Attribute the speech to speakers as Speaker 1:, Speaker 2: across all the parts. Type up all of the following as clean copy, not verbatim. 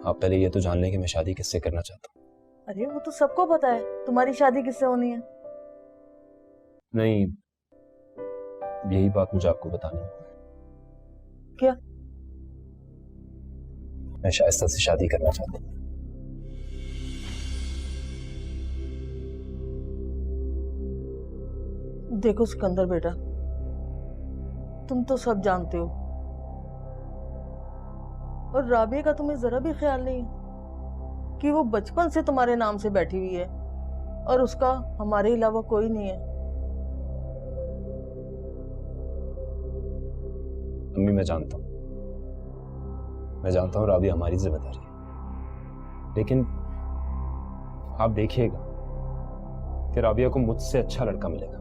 Speaker 1: आप पहले ये तो जान लें कि मैं शादी किससे करना चाहता हूँ।
Speaker 2: अरे वो तो सबको पता है तुम्हारी शादी किससे होनी है।
Speaker 1: नहीं, यही बात मुझे आपको बतानी है।
Speaker 2: क्या?
Speaker 1: मैं शाइस्ता से शादी करना चाहता हूँ।
Speaker 2: देखो सिकंदर बेटा, तुम तो सब जानते हो और राबिया का तुम्हें जरा भी ख्याल नहीं है कि वो बचपन से तुम्हारे नाम से बैठी हुई है और उसका हमारे अलावा कोई नहीं है।
Speaker 1: अम्मी मैं जानता हूँ राबिया हमारी जिम्मेदारी है, लेकिन आप देखिएगा कि राबिया को मुझसे अच्छा लड़का मिलेगा,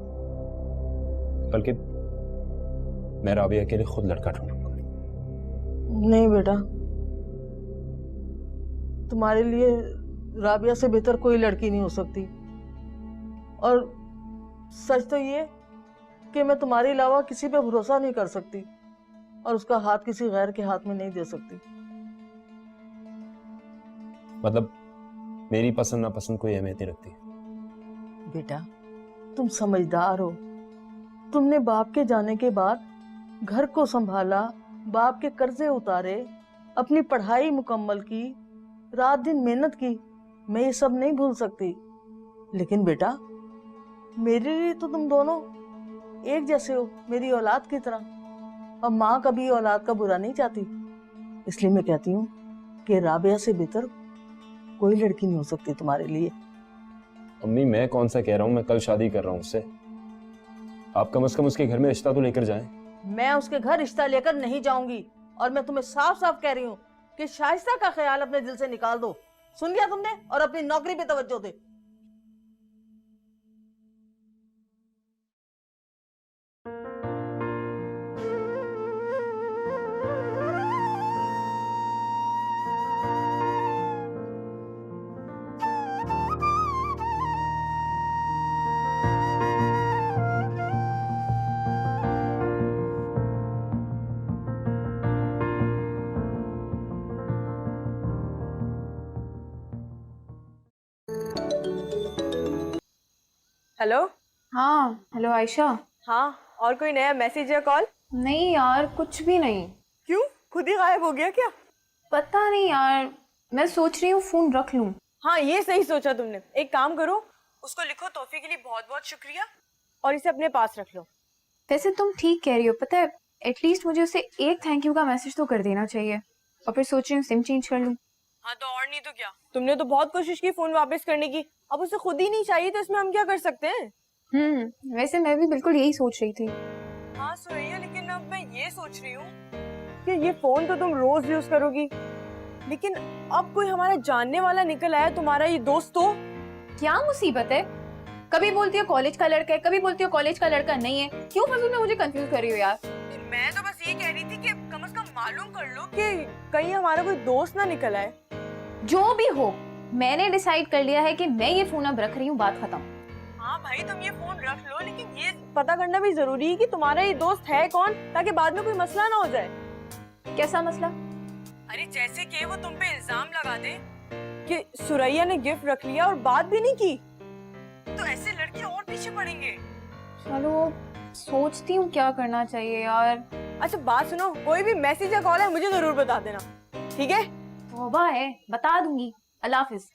Speaker 1: बल्कि मैं राबिया के लिए खुद लड़का ढूंढूंगा।
Speaker 2: नहीं बेटा, तुम्हारे लिए राबिया से बेहतर कोई लड़की नहीं हो सकती। और सच तो ये कि मैं तुम्हारे अलावा किसी पे भरोसा नहीं कर सकती और उसका हाथ किसी गैर के हाथ में नहीं दे सकती।
Speaker 1: मतलब मेरी पसंद नापसंद कोई अहमियत नहीं रखती।
Speaker 2: बेटा तुम समझदार हो, तुमने बाप के जाने के बाद घर को संभाला, बाप के कर्जे उतारे, अपनी पढ़ाई मुकम्मल की, रात दिन मेहनत की। मैं ये सब नहीं भूल सकती, लेकिन बेटा मेरे लिए तो तुम दोनों एक जैसे हो, मेरी औलाद की तरह। और माँ कभी औलाद का बुरा नहीं चाहती, इसलिए मैं कहती हूँ कि राबिया से बेहतर कोई लड़की नहीं हो सकती तुम्हारे लिए।
Speaker 1: अम्मी मैं कौन सा कह रहा हूँ, मैं कल शादी कर रहा हूँ उससे। आप कम से कम उसके घर में रिश्ता तो लेकर जाएं। मैं
Speaker 2: उसके घर रिश्ता लेकर नहीं जाऊंगी और मैं तुम्हें साफ साफ कह रही हूँ कि शाइस्ता का ख्याल अपने दिल से निकाल दो। सुन लिया तुमने? और अपनी नौकरी पे तवज्जो दे।
Speaker 3: हेलो।
Speaker 4: हाँ हेलो आयशा।
Speaker 3: हाँ, और कोई नया मैसेज या कॉल?
Speaker 4: नहीं यार कुछ भी नहीं।
Speaker 3: क्यों, खुद ही गायब हो गया क्या?
Speaker 4: पता नहीं यार, मैं सोच रही हूँ फोन रख लूँ।
Speaker 3: हाँ ये सही सोचा तुमने। एक काम करो, उसको लिखो तोहफे के लिए बहुत बहुत शुक्रिया और इसे अपने पास रख लो।
Speaker 4: वैसे तुम ठीक कह रही हो, पता है एटलीस्ट मुझे उसे एक थैंक यू का मैसेज तो कर देना चाहिए। और फिर सोच रही हूँ सिम चेंज कर लूँ।
Speaker 3: हाँ तो और नहीं तो क्या, तुमने तो बहुत कोशिश की फोन वापस करने की, अब उसे खुद ही नहीं चाहिए तो इसमें हम क्या कर सकते हैं?
Speaker 4: वैसे मैं भी बिल्कुल यही सोच रही थी।
Speaker 3: हाँ सुरैया, लेकिन अब मैं ये सोच रही हूँ कि ये फोन तो तुम रोज यूज करोगी, लेकिन अब कोई हमारा जानने वाला निकल आया, तुम्हारा ये दोस्त तो।
Speaker 4: क्या मुसीबत है, कभी बोलती हो कॉलेज का लड़का है, कभी बोलती हो कॉलेज का लड़का नहीं है। क्यों फजूल में मुझे कंफ्यूज कर रही हो यार?
Speaker 3: मैं तो बस ये कह रही थी कि कम से कम मालूम कर लो कि कहीं हमारा कोई दोस्त ना निकल आए।
Speaker 4: जो भी हो, मैंने डिसाइड कर लिया है कि मैं ये फोन अब रख रही हूँ, बात खत्म।
Speaker 3: हाँ भाई तुम ये फोन रख लो, लेकिन ये पता करना भी जरूरी है कि तुम्हारा ये दोस्त है कौन, ताकि बाद में कोई मसला ना हो जाए।
Speaker 4: कैसा मसला?
Speaker 3: अरे जैसे कि वो तुम पे इल्जाम लगा दे कि सुरैया ने गिफ्ट रख लिया और बात भी नहीं की, तो ऐसे लड़के और पीछे पड़ेंगे।
Speaker 4: चलो सोचती हूँ क्या करना चाहिए यार।
Speaker 3: अच्छा बात सुनो, कोई भी मैसेज या कॉल है मुझे जरूर बता देना, ठीक है?
Speaker 4: तौबा है, बता दूंगी। अल्लाह हाफिज।